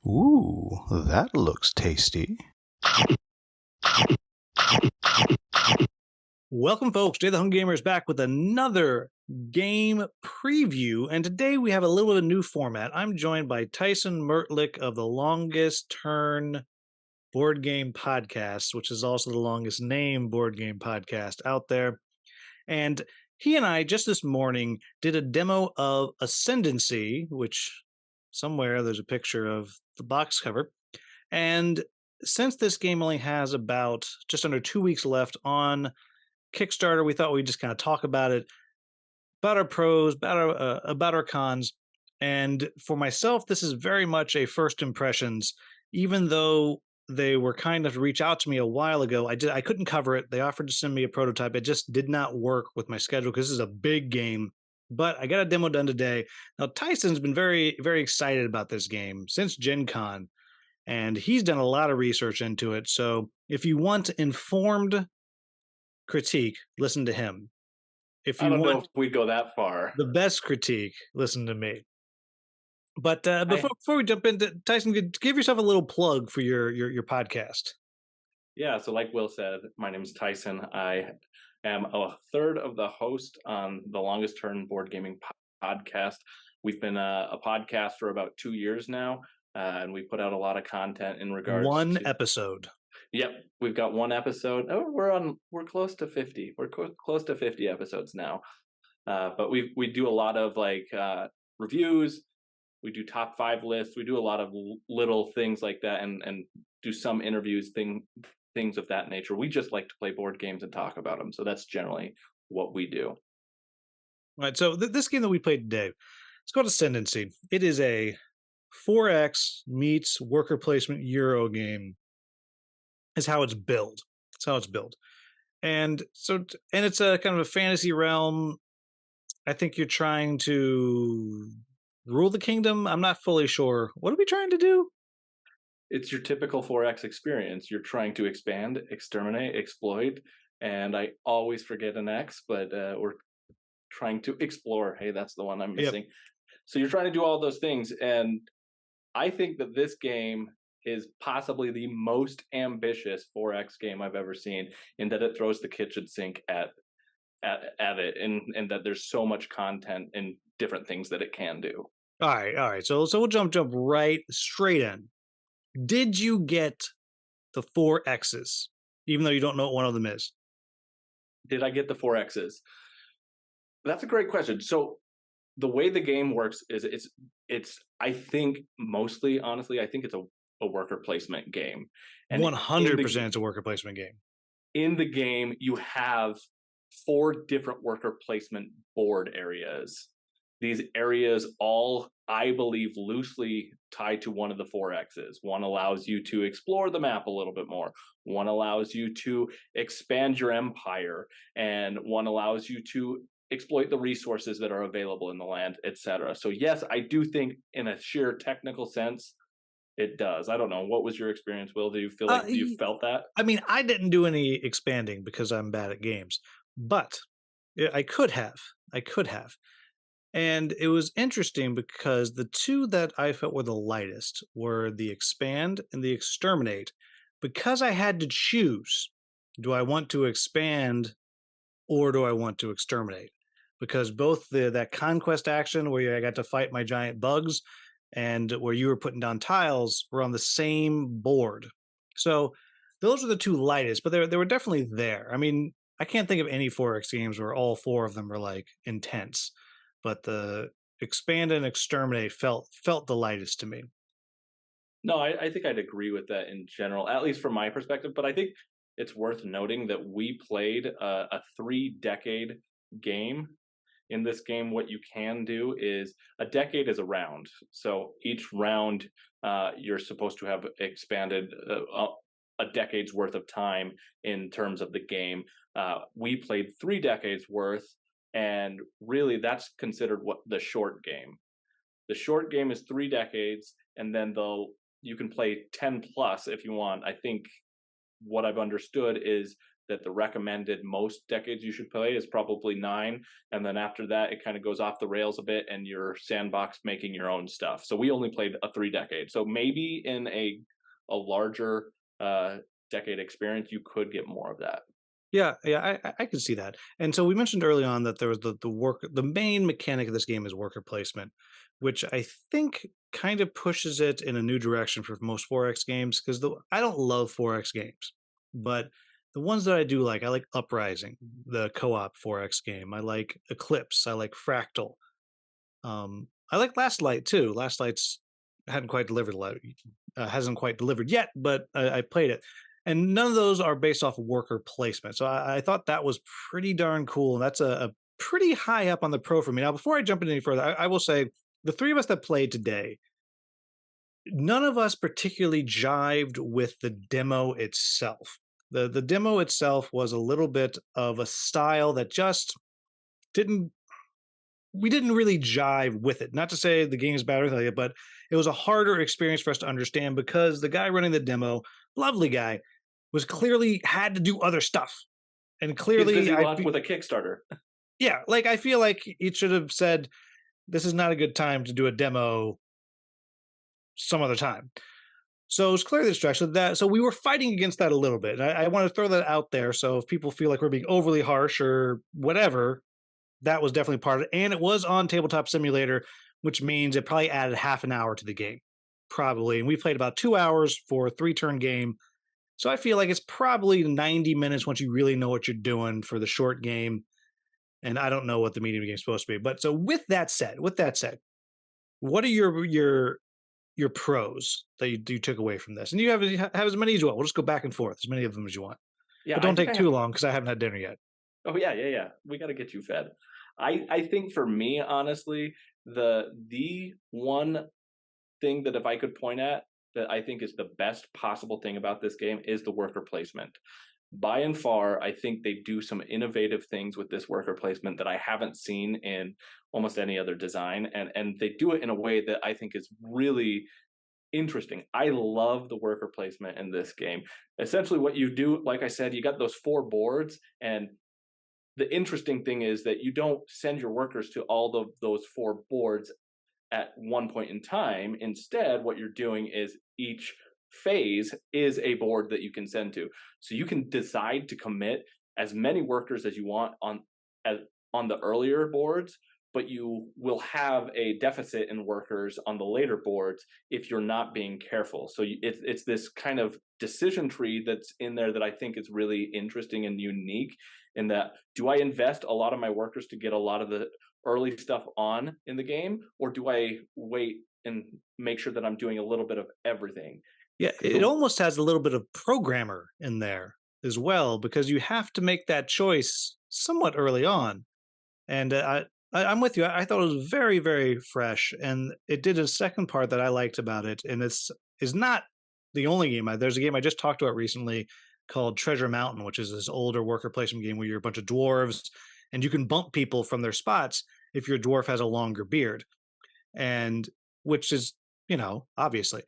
Ooh, that looks tasty. Welcome, folks. Jay the Hung Gamer is back with another game preview, and today we have a little bit of a new format. I'm joined by Tyson Mertlick of the Longest Turn Board Game Podcast, which is also the longest name board game podcast out there. And he and I just this morning did a demo of Ascendancy, which somewhere there's a picture of the box cover. And since this game only has about just under 2 weeks left on Kickstarter, we thought we'd just kind of talk about it, about our pros, about our cons. And for myself, this is very much a first impressions. Even though they were kind enough to reach out to me a while ago, I couldn't cover it. They offered to send me a prototype. It just did not work with my schedule because this is a big game. But I got a demo done today. Now Tyson's been very, very excited about this game since Gen Con, and he's done a lot of research into it. So if you want informed critique, listen to him. If you I don't know want if we'd go that far. the best critique, listen to me. But before we jump into Tyson, give yourself a little plug for your podcast. Yeah, so like Will said, my name is Tyson. I am a third of the host on the Longest Turn Board Gaming Podcast. We've been a podcast for about 2 years now, and we put out a lot of content in regards One to episode. Yep, we've got one episode. Oh, we're close to 50. We're close to 50 episodes now. But we do a lot of reviews. We do top 5 lists. We do a lot of little things like that, and do some interviews, things of that nature. We just like to play board games and talk about them. So that's generally what we do. All right. So this game that we played today, it's called Ascendancy. It is a 4X meets worker placement Euro game. Is how it's built. It's how it's built. And so, and it's a kind of a fantasy realm. I think you're trying to rule the kingdom. I'm not fully sure. What are we trying to do? It's your typical 4X experience. You're trying to expand, exterminate, exploit, and I always forget an X, but we're trying to explore. Hey, that's the one I'm missing. Yep. So you're trying to do all those things, and I think that this game is possibly the most ambitious 4X game I've ever seen, in that it throws the kitchen sink at it, and that there's so much content and different things that it can do. All right. So we'll jump right straight in. Did you get the 4X's, even though you don't know what one of them is? Did I get the 4X's? That's a great question. So the way the game works is it's I think mostly, honestly, I think it's a worker placement game. And 100% it's a worker placement game. In the game, you have 4 different worker placement board areas. These areas all, I believe, loosely tied to one of the 4X's. One allows you to explore the map a little bit more. One allows you to expand your empire. And one allows you to exploit the resources that are available in the land, etc. So yes, I do think in a sheer technical sense, it does. I don't know. What was your experience, Will? Do you feel like you felt that? I mean, I didn't do any expanding because I'm bad at games, but I could have. And it was interesting because the two that I felt were the lightest were the expand and the exterminate. Because I had to choose, do I want to expand or do I want to exterminate? Because both that conquest action where I got to fight my giant bugs and where you were putting down tiles were on the same board. So those were the two lightest, but they were definitely there. I mean, I can't think of any 4X games where all 4 of them were like intense, but the expand and exterminate felt the lightest to me. No, I think I'd agree with that in general, at least from my perspective. But I think it's worth noting that we played a 3-decade game. In this game, what you can do is a decade is a round. So each round, you're supposed to have expanded a decade's worth of time in terms of the game. We played 3 decades worth, and really that's considered what the short game. The short game is 3 decades, and then you can play 10 plus if you want. I think what I've understood is that the recommended most decades you should play is probably 9, and then after that it kind of goes off the rails a bit, and you're sandbox making your own stuff. So we only played a 3 decade. So maybe in a larger decade experience, you could get more of that. Yeah, yeah, I can see that. And so we mentioned early on that there was the main mechanic of this game is worker placement, which I think kind of pushes it in a new direction for most 4X games because I don't love 4X games, but the ones that I like Uprising, the co-op 4X game. I like Eclipse. I like Fractal. I like Last Light too. Last Light's hadn't quite delivered hasn't quite delivered yet, but I played it, and none of those are based off worker placement. So I thought that was pretty darn cool, and that's a pretty high up on the pro for me. Now, before I jump in any further, I will say the three of us that played today, none of us particularly jived with the demo itself. The demo itself was a little bit of a style that just didn't we didn't really jive with it. Not to say the game is bad or anything like that, but it was a harder experience for us to understand because the guy running the demo, lovely guy, was clearly had to do other stuff. And He's clearly, busy with a Kickstarter. yeah, like I feel like it should have said, "This is not a good time to do a demo some other time." So it's clearly distraction that. So we were fighting against that a little bit. I want to throw that out there. So if people feel like we're being overly harsh or whatever, that was definitely part of it, and it was on Tabletop Simulator, which means it probably added half an hour to the game, probably. And we played about 2 hours for a 3 turn game, so I feel like it's probably 90 minutes once you really know what you're doing for the short game. And I don't know what the medium game is supposed to be, but so with that said, what are your pros that you took away from this? And you have as many as you want. We'll just go back and forth, as many of them as you want, Yeah, but I don't think take I too have. long because I haven't had dinner yet. Oh yeah, yeah, yeah. We got to get you fed. I think for me, honestly, the one thing that if I could point at that I think is the best possible thing about this game is the worker placement. By and far, I think they do some innovative things with this worker placement that I haven't seen in almost any other design, and they do it in a way that I think is really interesting. I love the worker placement in this game. Essentially, what you do, like I said, you got those 4 boards, and the interesting thing is that you don't send your workers to all of those 4 boards at one point in time. Instead, what you're doing is each phase is a board that you can send to. So you can decide to commit as many workers as you want as, on the earlier boards, but you will have a deficit in workers on the later boards if you're not being careful. So it's this kind of decision tree that's in there that I think is really interesting and unique. In that, do I invest a lot of my workers to get a lot of the early stuff on in the game, or do I wait and make sure that I'm doing a little bit of everything? Yeah, it The almost has a little bit of programmer in there as well because you have to make that choice somewhat early on. And I'm with you. I thought it was very, very fresh, and it did a second part that I liked about it. And it's is not the only game. There's a game I just talked about recently called Treasure Mountain, which is this older worker placement game where you're a bunch of dwarves, and you can bump people from their spots if your dwarf has a longer beard, and which is obviously.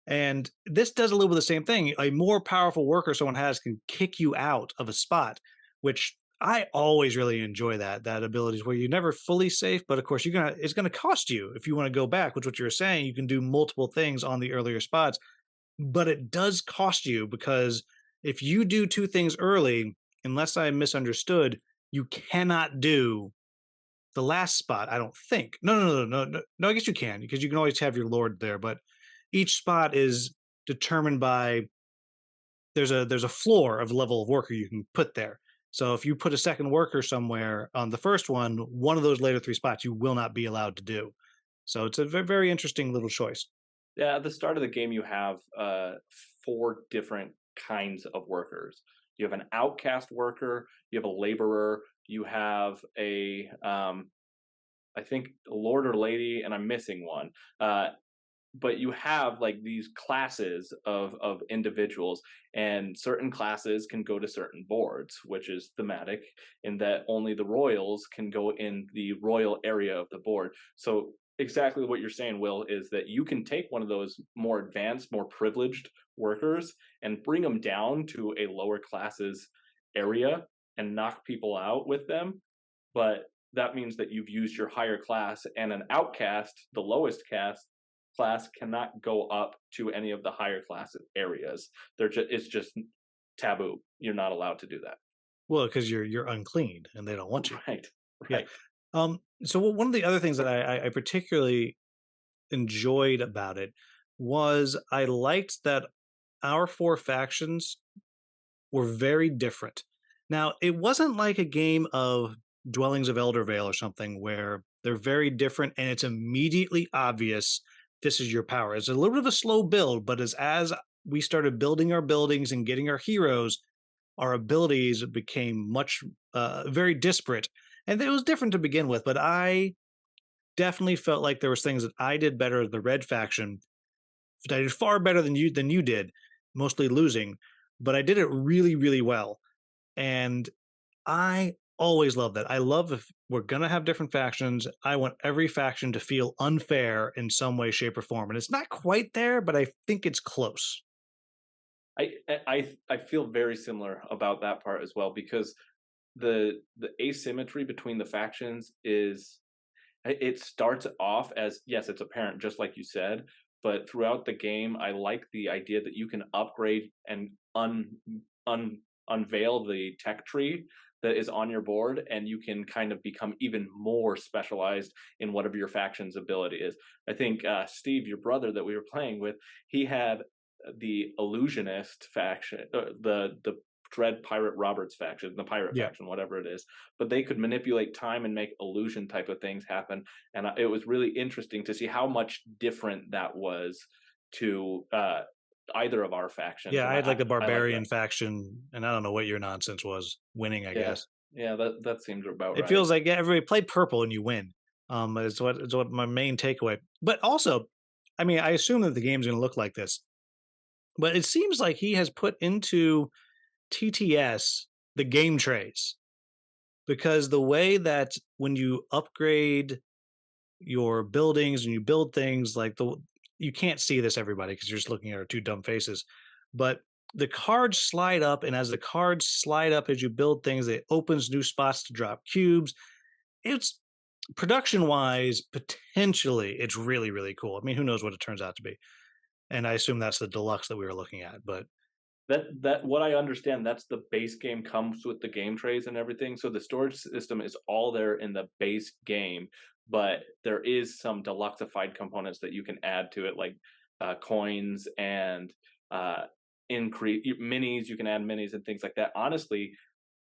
And this does a little bit of the same thing. A more powerful worker someone has can kick you out of a spot, which I always really enjoy that ability is where you're never fully safe, but of course it's gonna cost you if you want to go back, which what you're saying, you can do multiple things on the earlier spots, but it does cost you because if you do 2 things early, unless I misunderstood, you cannot do the last spot, I don't think. No. I guess you can because you can always have your lord there, but each spot is determined by there's a floor of level of worker you can put there. So if you put a second worker somewhere on the first one of those later 3 spots you will not be allowed to do. So it's a very interesting little choice. Yeah, at the start of the game, you have 4 different kinds of workers. You have an outcast worker, you have a laborer, you have I think, a lord or lady, and I'm missing one. But you have like these classes of individuals, and certain classes can go to certain boards, which is thematic in that only the royals can go in the royal area of the board. So exactly what you're saying, Will, is that you can take one of those more advanced, more privileged workers and bring them down to a lower classes area and knock people out with them, but that means that you've used your higher class, and an outcast, the lowest class, cannot go up to any of the higher class areas. It's just taboo. You're not allowed to do that. Well, because you're unclean and they don't want you. Right, Yeah. right. So one of the other things that I particularly enjoyed about it was I liked that our four factions were very different. Now, it wasn't like a game of Dwellings of Eldervale or something where they're very different and it's immediately obvious this is your power. It's a little bit of a slow build, but as we started building our buildings and getting our heroes, our abilities became much very disparate. And it was different to begin with, but I definitely felt like there was things that I did better as the red faction. I did far better than you did, mostly losing, but I did it really, really well. And I always love that. I love if we're gonna have different factions, I want every faction to feel unfair in some way, shape, or form. And it's not quite there, but I think it's close. I feel very similar about that part as well, because the asymmetry between the factions is, it starts off as, yes, it's apparent, just like you said, but throughout the game, I like the idea that you can upgrade and un unveil the tech tree that is on your board, and you can kind of become even more specialized in whatever your faction's ability is. I think Steve, your brother that we were playing with, he had the illusionist faction, the Dread Pirate Roberts faction, the pirate Yeah. faction, whatever it is, but they could manipulate time and make illusion type of things happen. And it was really interesting to see how much different that was to either of our factions. Yeah, And I had like the I like that. barbarian faction, and I don't know what your nonsense was. Winning, I Yeah, guess. yeah, that seems about It right. feels like, yeah, everybody play purple and you win. Is what my main takeaway. But also, I mean, I assume that the game's gonna look like this, but it seems like he has put into TTS the game trays, because the way that when you upgrade your buildings and you build things like the you can't see this, everybody, because you're just looking at our two dumb faces, but the cards slide up, and as the cards slide up as you build things, it opens new spots to drop cubes. It's production wise, potentially it's really, really cool. I mean, who knows what it turns out to be, and I assume that's the deluxe that we were looking at. But That what I understand, that's the base game comes with the game trays and everything. So the storage system is all there in the base game, but there is some deluxified components that you can add to it, like coins and increase minis. You can add minis and things like that. Honestly,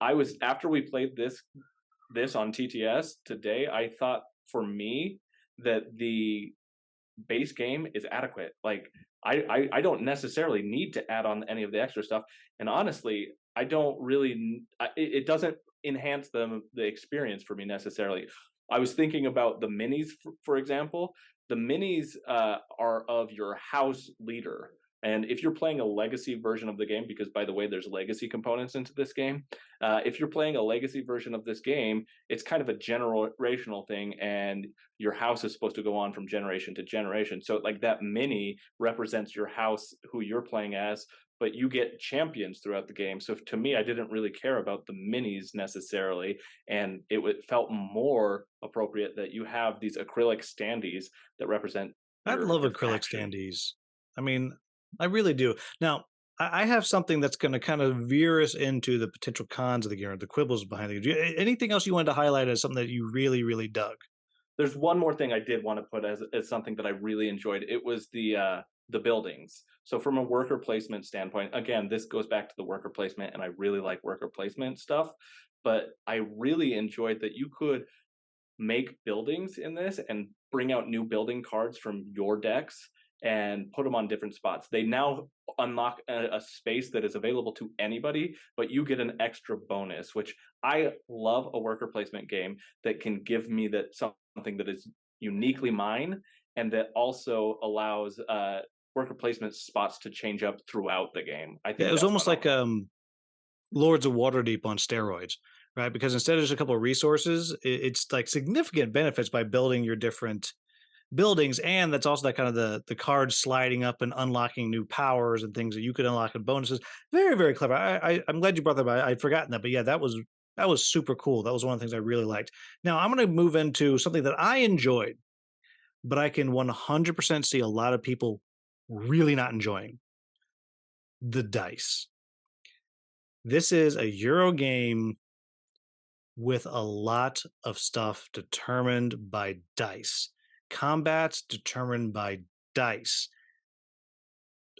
I was after we played this on TTS today, I thought for me that the base game is adequate. Like I don't necessarily need to add on any of the extra stuff, and honestly, I don't really. It doesn't enhance the experience for me necessarily. I was thinking about the minis, for example. The minis are of your house leader. And if you're playing a legacy version of the game, because by the way, there's legacy components into this game. If you're playing a legacy version of this game, it's kind of a generational thing, and your house is supposed to go on from generation to generation. So like that mini represents your house, who you're playing as, but you get champions throughout the game. So to me, I didn't really care about the minis necessarily, and felt more appropriate that you have these acrylic standees that represent I your love your acrylic faction. standees. I mean, I really do. Now, I have something that's going to kind of veer us into the potential cons of the game, or the quibbles behind the game. Anything else you wanted to highlight as something that you really, really dug? There's one more thing I did want to put as something that I really enjoyed. It was the buildings. So from a worker placement standpoint, again, this goes back to the worker placement, and I really like worker placement stuff. But I really enjoyed that you could make buildings in this and bring out new building cards from your decks and put them on different spots. They now unlock a space that is available to anybody, but you get an extra bonus, which I love a worker placement game that can give me that something that is uniquely mine, and that also allows worker placement spots to change up throughout the game. I Yeah, it think was that's almost like phenomenal. Lords of Waterdeep on steroids, right? Because instead of just a couple of resources, it's like significant benefits by building your different buildings, and that's also that kind of the cards sliding up and unlocking new powers and things that you could unlock and bonuses. Very, very clever. I'm glad you brought that up. I'd forgotten that, but yeah, that was super cool. That was one of the things I really liked. Now I'm going to move into something that I enjoyed, but I can 100% see a lot of people really not enjoying: the dice. This is a Euro game with a lot of stuff determined by dice. Combats determined by dice.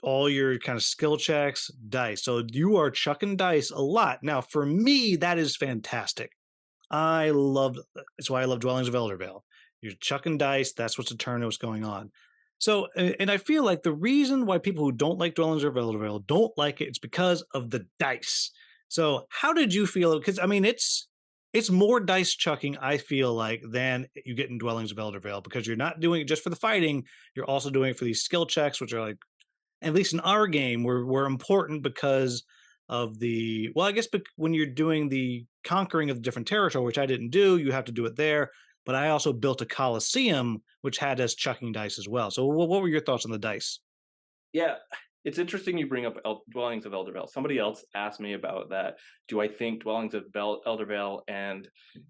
All your kind of skill checks, dice. So you are chucking dice a lot. Now, for me, that is fantastic. I love That's why I love Dwellings of Eldervale. You're chucking dice, that's what's determining what's going on. So, and I feel like the reason why people who don't like Dwellings of Eldervale don't like it, it's because of the dice. So, how did you feel? Because I mean, it's more dice chucking, I feel like, than you get in Dwellings of Eldervale, because you're not doing it just for the fighting, you're also doing it for these skill checks, which are like, at least in our game, were important because of the, well, I guess when you're doing the conquering of the different territory, which I didn't do, you have to do it there. But I also built a coliseum, which had us chucking dice as well. So, what were your thoughts on the dice? Yeah, it's interesting you bring up Dwellings of Eldervale. Somebody else asked me about that. Do I think Dwellings of Eldervale and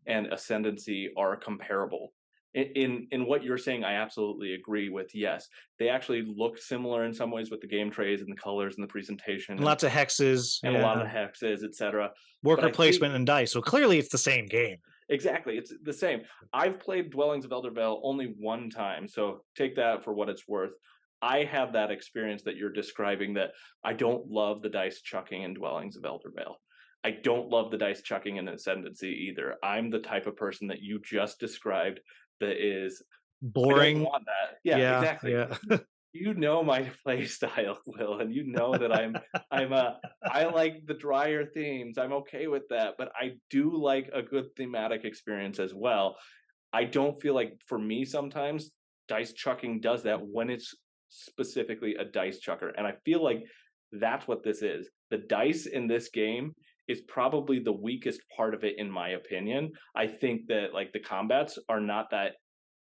Ascendancy are comparable? In what you're saying, I absolutely agree with. Yes, they actually look similar in some ways with the game trays and the colors and the presentation And lots of hexes, and a lot yeah, of the hexes, etc. But worker I think placement and dice. So clearly, it's the same game. exactly, it's the same. I've played Dwellings of Eldervale only one time, so take that for what it's worth. I have that experience that you're describing, that I don't love the dice chucking in Dwellings of Eldervale. I don't love the dice chucking in Ascendancy either. I'm the type of person that you just described that is, I don't Boring. want that. Yeah, Yeah, exactly. yeah. You know my play style, Will, and you know that I'm I like the drier themes. I'm okay with that, but I do like a good thematic experience as well. I don't feel like, for me, sometimes dice chucking does that when it's specifically a dice chucker, and I feel like that's what this is. The dice in this game is probably the weakest part of it, in my opinion. I think that, like, the combats are not that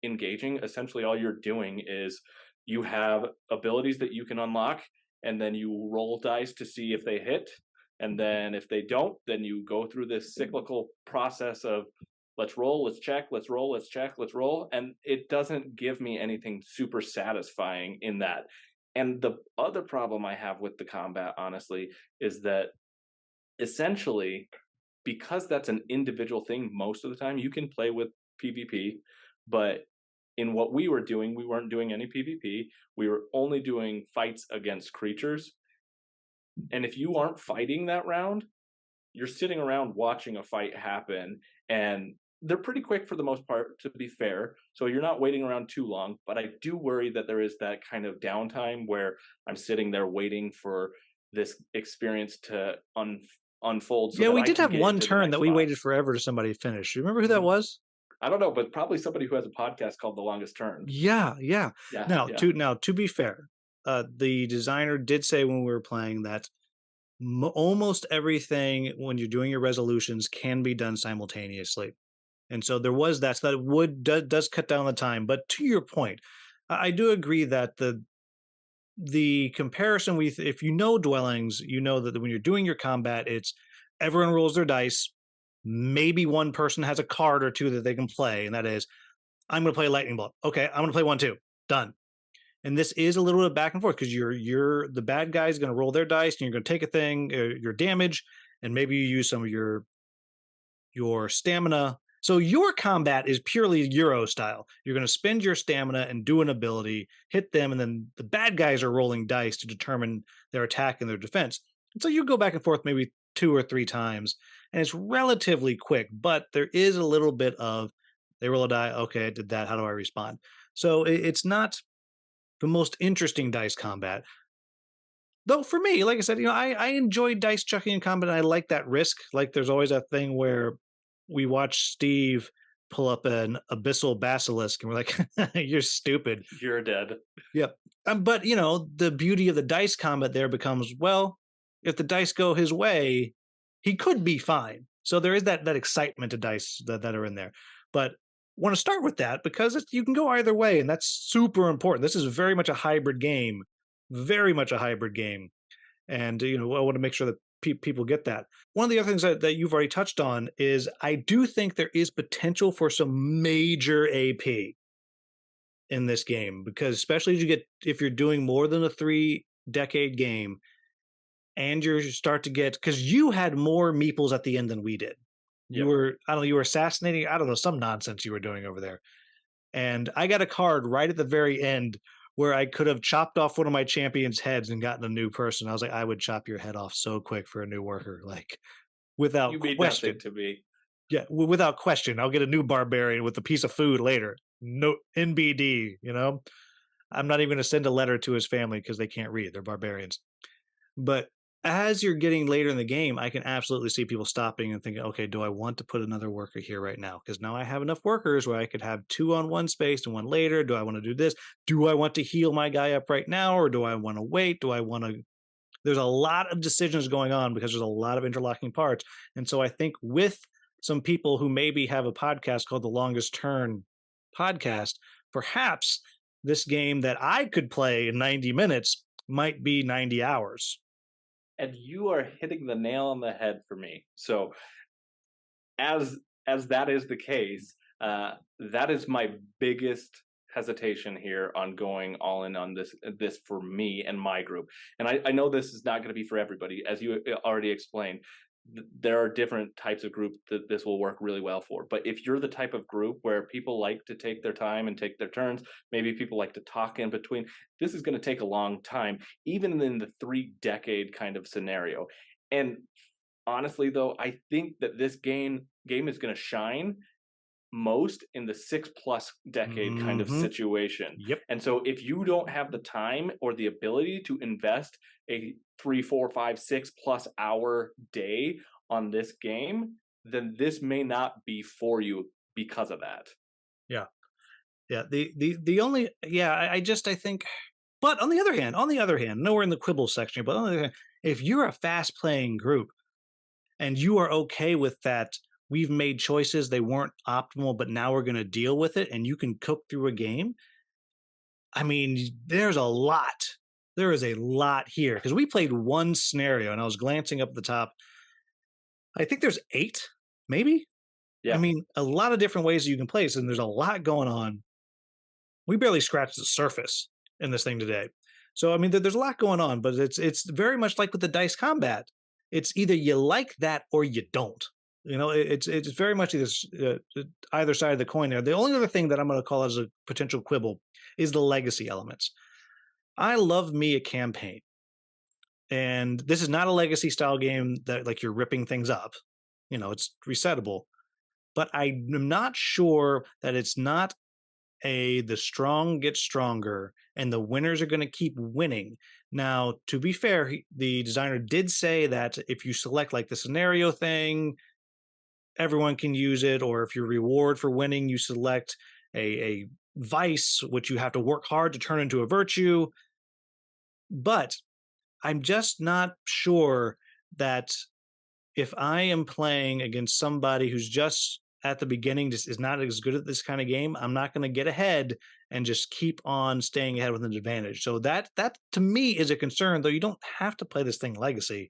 engaging. Essentially, all you're doing is you have abilities that you can unlock, and then you roll dice to see if they hit. And then if they don't, then you go through this cyclical process of, let's roll, let's check, let's roll, let's check, let's roll. And it doesn't give me anything super satisfying in that. And the other problem I have with the combat, honestly, is that essentially, because that's an individual thing most of the time, you can play with PvP, but in what we were doing, we weren't doing any PvP. We were only doing fights against creatures. And if you aren't fighting that round, you're sitting around watching a fight happen, and they're pretty quick for the most part, to be fair. So you're not waiting around too long, but I do worry that there is that kind of downtime where I'm sitting there waiting for this experience to unfold so Yeah, that we I did can have get one into the turn next that we spot. waited forever to somebody finish. You remember who that Mhm. was? I don't know, but probably somebody who has a podcast called The Longest Turn. Yeah, yeah. Yeah, yeah. Now to be fair, the designer did say when we were playing that almost everything when you're doing your resolutions can be done simultaneously, and so there was that. So that does cut down the time. But to your point, I do agree that the comparison with, if you know dwellings, you know that when you're doing your combat, it's everyone rolls their dice. Maybe one person has a card or two that they can play, and that is, I'm going to play lightning bolt. Okay, I'm going to play one too. Done. And this is a little bit back and forth because you're the bad guy's going to roll their dice, and you're going to take a thing, your damage, and maybe you use some of your stamina. So your combat is purely Euro style. You're going to spend your stamina and do an ability, hit them, and then the bad guys are rolling dice to determine their attack and their defense. And so you go back and forth maybe two or three times, and it's relatively quick, but there is a little bit of, they roll a die, okay, I did that, how do I respond? So it's not the most interesting dice combat. Though for me, like I said, I enjoy dice chucking in combat, and I like that risk. Like there's always that thing where we watch Steve pull up an abyssal basilisk, and we're like, "You're stupid." You're dead. Yep. But the beauty of the dice combat there becomes, well, if the dice go his way, he could be fine. So there is that excitement to dice that are in there. But want to start with that because you can go either way, and that's super important. This is very much a hybrid game, very much a hybrid game, and I want to make sure that people get that. One of the other things that you've already touched on is I do think there is potential for some major AP in this game because especially as you get if you're doing more than a 3 decade game and you start to get because you had more meeples at the end than we did. You Yep. were I don't know, you were assassinating, I don't know, some nonsense you were doing over there. And I got a card right at the very end where I could have chopped off one of my champions' heads and gotten a new person. I was like, I would chop your head off so quick for a new worker, like without You mean nothing question. to me. Yeah, without question. I'll get a new barbarian with a piece of food later. No NBD, I'm not even going to send a letter to his family because they can't read. They're barbarians. But as you're getting later in the game, I can absolutely see people stopping and thinking, okay, do I want to put another worker here right now? Because now I have enough workers where I could have two on one space and one later. Do I want to do this? Do I want to heal my guy up right now? Or do I want to wait? Do I want to? There's a lot of decisions going on because there's a lot of interlocking parts. And so I think with some people who maybe have a podcast called the Longest Turn podcast, perhaps this game that I could play in 90 minutes might be 90 hours. And you are hitting the nail on the head for me. So as as that is the case, that is my biggest hesitation here on going all in on this for me and my group. And I know this is not going to be for everybody, as you already explained. There are different types of group that this will work really well for. But if you're the type of group where people like to take their time and take their turns, maybe people like to talk in between, this is going to take a long time, even in the 3 decade kind of scenario. And honestly, though, I think that this game is going to shine most in the 6+ decade kind of Hmm. situation. Yep. And so if you don't have the time or the ability to invest a 3, 4, 5, 6+ hour day on this game, then this may not be for you because of that. Yeah. Yeah. The only I think but on the other hand, nowhere in the quibble section, but on the other hand, if you're a fast playing group and you are okay with that, we've made choices, they weren't optimal, but now we're gonna deal with it and you can cook through a game. I mean, there's a lot. There is a lot here because we played one scenario and I was glancing up at the top. I think there's 8, maybe. I Yeah. mean, a lot of different ways you can play this, and there's a lot going on. We barely scratched the surface in this thing today. So I mean, there's a lot going on, but it's very much like with the dice combat. It's either you like that or you don't. It's very much either side of the coin there. The only other thing that I'm going to call as a potential quibble is the legacy elements. I love me a campaign, and this is not a legacy style game that like you're ripping things up. It's resettable, but I'm not sure that it's not the strong get stronger and the winners are going to keep winning. Now, to be fair, the designer did say that if you select like the scenario thing, everyone can use it, or if your reward for winning, you select a vice, which you have to work hard to turn into a virtue. But I'm just not sure that if I am playing against somebody who's just at the beginning, just is not as good at this kind of game, I'm not going to get ahead and just keep on staying ahead with an advantage. So that to me is a concern, though you don't have to play this thing legacy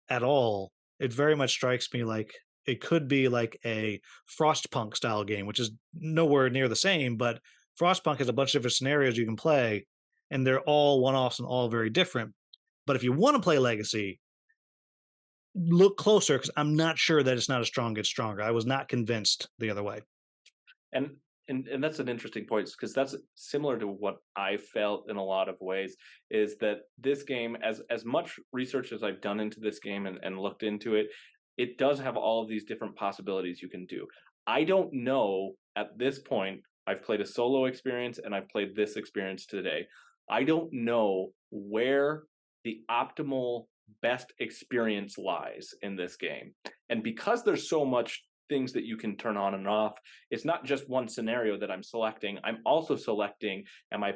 at all. It very much strikes me like it could be like a Frostpunk style game, which is nowhere near the same, but Frostpunk has a bunch of different scenarios you can play, and they're all one-offs and all very different. But if you want to play legacy, look closer because I'm not sure that it's not as strong gets stronger. I was not convinced the other way. And and that's an interesting point because that's similar to what I felt in a lot of ways is that this game, as much research as I've done into this game and looked into it, it does have all of these different possibilities you can do. I don't know at this point. I've played a solo experience and I've played this experience today. I don't know where the optimal best experience lies in this game. And because there's so much things that you can turn on and off, it's not just one scenario that I'm selecting. I'm also selecting, am I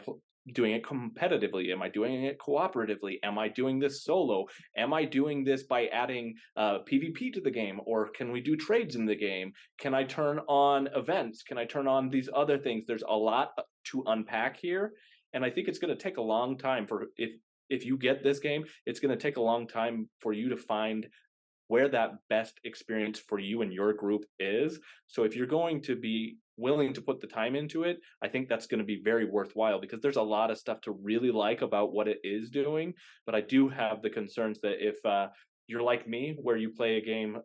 doing it competitively? Am I doing it cooperatively? Am I doing this solo? Am I doing this by adding PvP to the game? Or can we do trades in the game? Can I turn on events? Can I turn on these other things? There's a lot to unpack here. And I think it's going to take a long time for if you get this game, it's going to take a long time for you to find where that best experience for you and your group is. So if you're going to be willing to put the time into it, I think that's going to be very worthwhile because there's a lot of stuff to really like about what it is doing. But I do have the concerns that if you're like me, where you play a game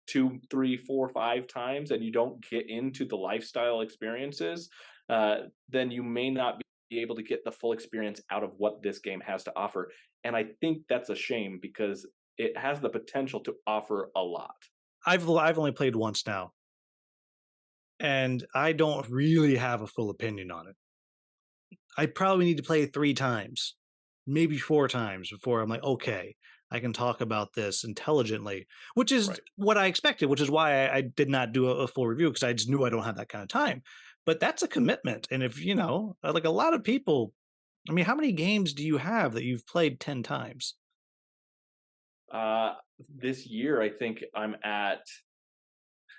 two, three, four, five times and you don't get into the lifestyle experiences, then you may not be able to get the full experience out of what this game has to offer. And I think that's a shame because it has the potential to offer a lot. I've only played once now, and I don't really have a full opinion on it. I probably need to play it 3 times, maybe 4 times before I'm like, "Okay, I can talk about this intelligently," which is Right. what I expected, which is why I did not do a full review because I just knew I don't have that kind of time. But that's a commitment, and if, like a lot of people, I mean, how many games do you have that you've played 10 times? Uh, this year, I think I'm at,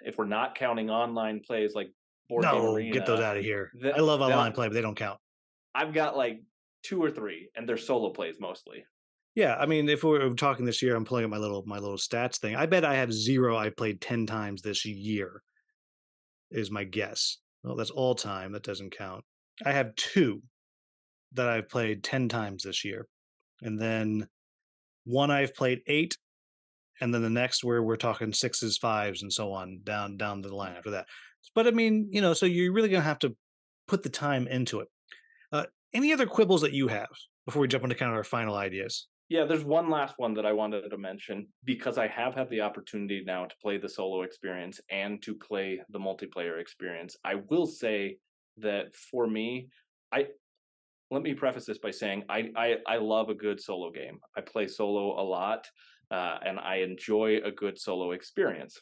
if we're not counting online plays like Board Game No, get those Arena, out of here. I then, love then online play, but they don't count. I've got like two or three, and they're solo plays mostly. Yeah, I mean, if we're talking this year, I'm pulling up my little stats thing. I bet I have 0 I played 10 times this year, is my guess. Well, that's all time, that doesn't count. I have 2 that I've played 10 times this year, and then 1 I've played 8, and then the next where we're talking 6s, 5s, and so on down the line after that. But I mean, so you're really gonna have to put the time into it. Uh, any other quibbles that you have before we jump into kind of our final ideas? Yeah, there's one last one that I wanted to mention because I have had the opportunity now to play the solo experience and to play the multiplayer experience. I will say that for me, I let me preface this by saying I love a good solo game. I play solo a lot, and I enjoy a good solo experience.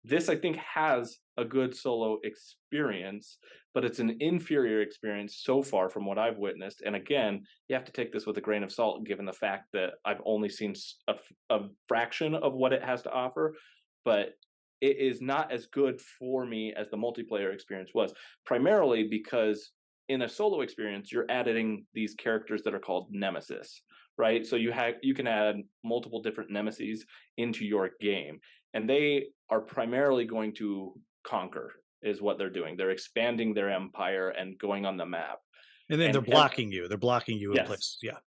This, I think, has a good solo experience, but it's an inferior experience so far from what I've witnessed. And again, you have to take this with a grain of salt, given the fact that I've only seen a fraction of what it has to offer. But it is not as good for me as the multiplayer experience was, primarily because in a solo experience, you're adding these characters that are called nemesis, right? So you can add multiple different nemesis into your game, and they are primarily going to conquer is what they're doing. They're expanding their empire and going on the map. And then they're And blocking you. They're blocking you in yes, place. Yeah.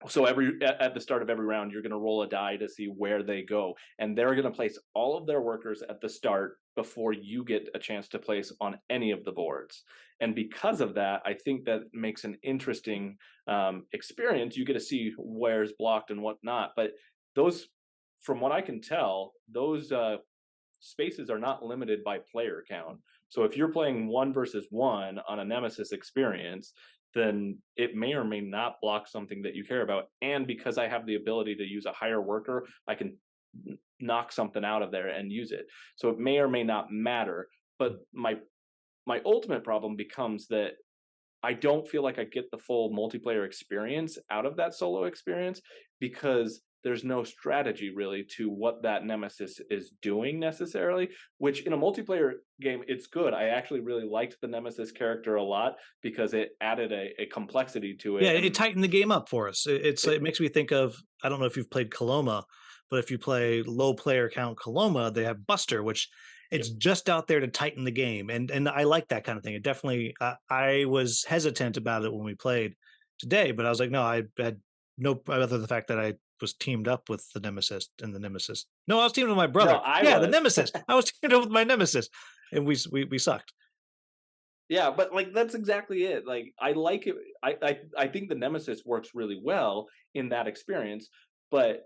so every at the start of every round, you're going to roll a die to see where they go, and they're going to place all of their workers at the start before you get a chance to place on any of the boards. And because of that, I think that makes an interesting experience. You get to see where's blocked and whatnot, but those, from what I can tell, those spaces are not limited by player count. So if you're playing one versus one on a Nemesis experience, then it may or may not block something that you care about. And because I have the ability to use a higher worker, I can knock something out of there and use it. So it may or may not matter. But my ultimate problem becomes that I don't feel like I get the full multiplayer experience out of that solo experience because there's no strategy really to what that nemesis is doing necessarily, which in a multiplayer game, it's good. I actually really liked the nemesis character a lot because it added a complexity to Yeah, it. it And tightened the game up for us. It it, makes me think of, I don't know if you've played Coloma, but if you play low player count Coloma, they have Buster, which yep. it's just out there to tighten the game, and I like that kind of thing. It definitely. I was hesitant about it when we played today, but I was like, no, I had no other than the fact that I was teamed up with the Nemesis and the Nemesis. No, I was teamed with my No, brother. I Yeah, the was. Nemesis. I was teamed up with my Nemesis, and we sucked. Yeah, but like that's exactly it. Like I like it. I think the nemesis works really well in that experience, but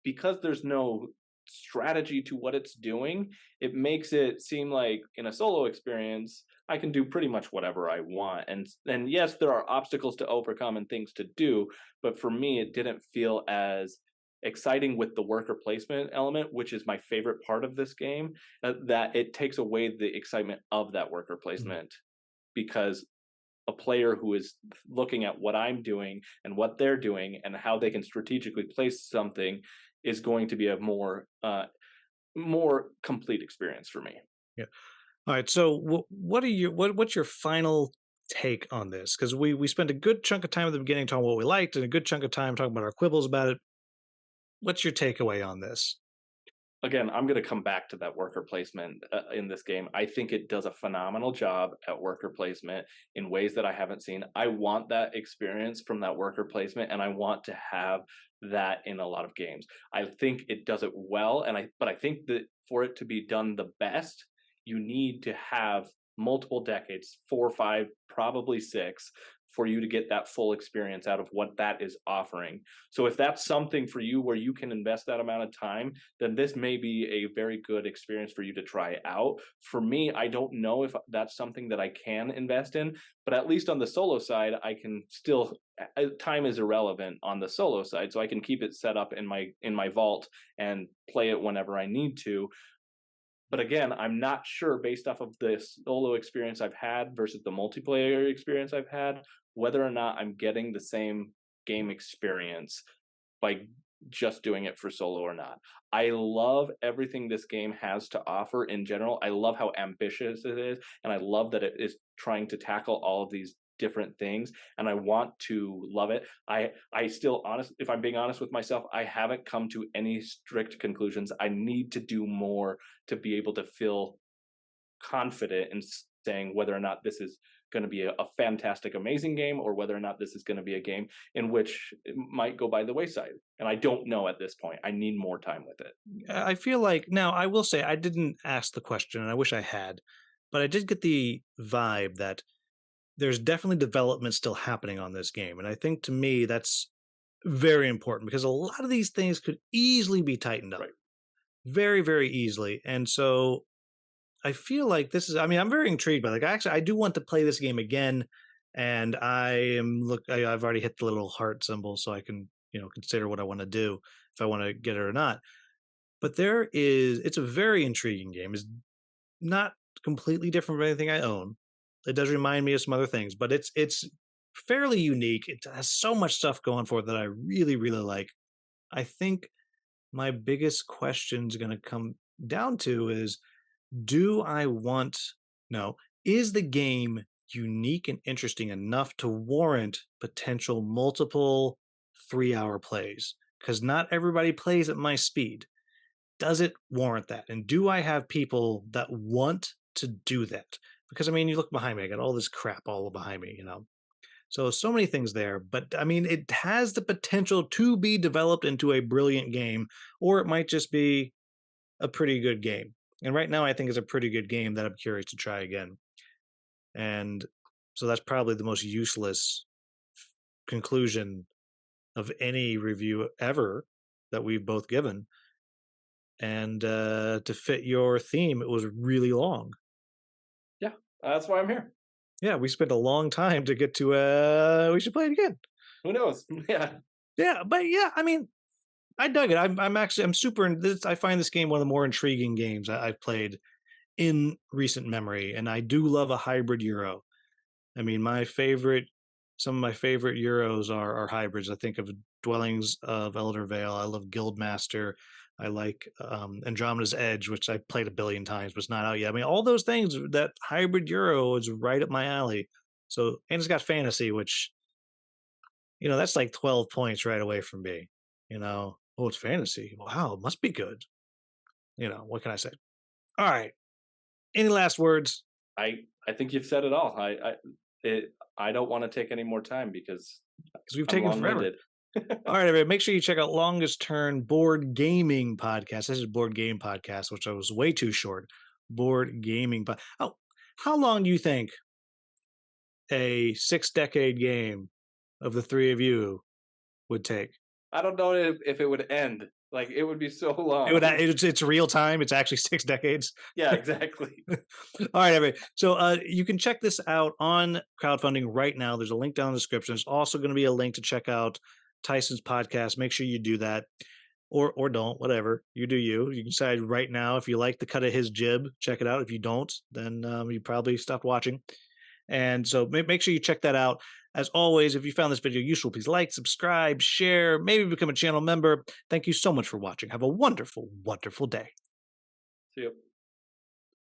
because there's no strategy to what it's doing, it makes it seem like in a solo experience, I can do pretty much whatever I want. And yes, there are obstacles to overcome and things to do, but for me, it didn't feel as exciting with the worker placement element, which is my favorite part of this game, that it takes away the excitement of that worker Mm. placement because a player who is looking at what I'm doing and what they're doing and how they can strategically place something is going to be a more complete experience for me. Yeah. All right. So what's your final take on this? Because we spent a good chunk of time at the beginning talking what we liked and a good chunk of time talking about our quibbles about it. What's your takeaway on this? Again, I'm going to come back to that worker placement in this game. I think it does a phenomenal job at worker placement in ways that I haven't seen. I want that experience from that worker placement, and I want to have that in a lot of games. I think it does it well, but I think that for it to be done the best, you need to have multiple decades, 4 or 5, probably 6, for you to get that full experience out of what that is offering. So if that's something for you where you can invest that amount of time, then this may be a very good experience for you to try out. For me, I don't know if that's something that I can invest in, but at least on the solo side, I can still time is irrelevant on the solo side, so I can keep it set up in my vault and play it whenever I need to. But again, I'm not sure based off of the solo experience I've had versus the multiplayer experience I've had, whether or not I'm getting the same game experience by just doing it for solo or not. I love everything this game has to offer in general. I love how ambitious it is, and I love that it is trying to tackle all of these different things, and I want to love it. I still honest if I'm being honest with myself, I haven't come to any strict conclusions. I need to do more to be able to feel confident in saying whether or not this is going to be a fantastic, amazing game, or whether or not this is going to be a game in which it might go by the wayside. And I don't know at this point. I need more time with it. I feel like now I will say I didn't ask the question and I wish I had, but I did get the vibe that there's definitely development still happening on this game. And I think to me that's very important because a lot of these things could easily be tightened up Right. very, very easily. And so I feel like this is, I mean, I'm very intrigued by like, actually, I do want to play this game again. And I've already hit the little heart symbol so I can, consider what I want to do if I want to get it or not. But it's a very intriguing game. It's not completely different from anything I own. It does remind me of some other things, but it's fairly unique. It has so much stuff going for it that I really, really like. I think my biggest question is going to come down to is do I want no, is the game unique and interesting enough to warrant potential multiple 3-hour plays? Because not everybody plays at my speed. Does it warrant that? And do I have people that want to do that? Because I mean, you look behind me, I got all this crap all behind me. So many things there, but I mean, it has the potential to be developed into a brilliant game, or it might just be a pretty good game. And right now, I think it's a pretty good game that I'm curious to try again. And so that's probably the most useless conclusion of any review ever that we've both given. And to fit your theme, it was really long. Yeah, that's why I'm here. Yeah, we spent a long time to get to we should play it again. Who knows? Yeah. Yeah, but yeah, I mean, I dug it. I'm super in this. I find this game one of the more intriguing games I've played in recent memory, and I do love a hybrid Euro. I mean, some of my favorite Euros are hybrids. I think of Dwellings of Elder Vale. I love Guildmaster. I like Andromeda's Edge, which I played a billion times, but it's not out yet. I mean, all those things, that hybrid Euro is right up my alley. So, and it's got fantasy, which, that's like 12 points right away from me. Oh, it's fantasy. Wow, it must be good. What can I say? All right. Any last words? I think you've said it all. I don't want to take any more time because Because we've I'm taken forever. long-winded. All right, everybody, make sure you check out Longest Turn Board Gaming Podcast. This is Board Game Podcast, which I was way too short. Board Gaming. How long do you think a 6-decade game of the three of you would take? I don't know if it would end. Like it would be so It would. long. It's real time. It's actually 6 decades. Yeah, exactly. All right, everybody. So you can check this out on crowdfunding right now. There's a link down in the description. There's also going to be a link to check out Tyson's podcast. Make sure you do that. Or don't, whatever. You do you. You can decide right now if you like the cut of his jib, check it out. If you don't, then you probably stopped watching. And so make sure you check that out. As always, if you found this video useful, please like, subscribe, share, maybe become a channel member. Thank you so much for watching. Have a wonderful, wonderful day. See you.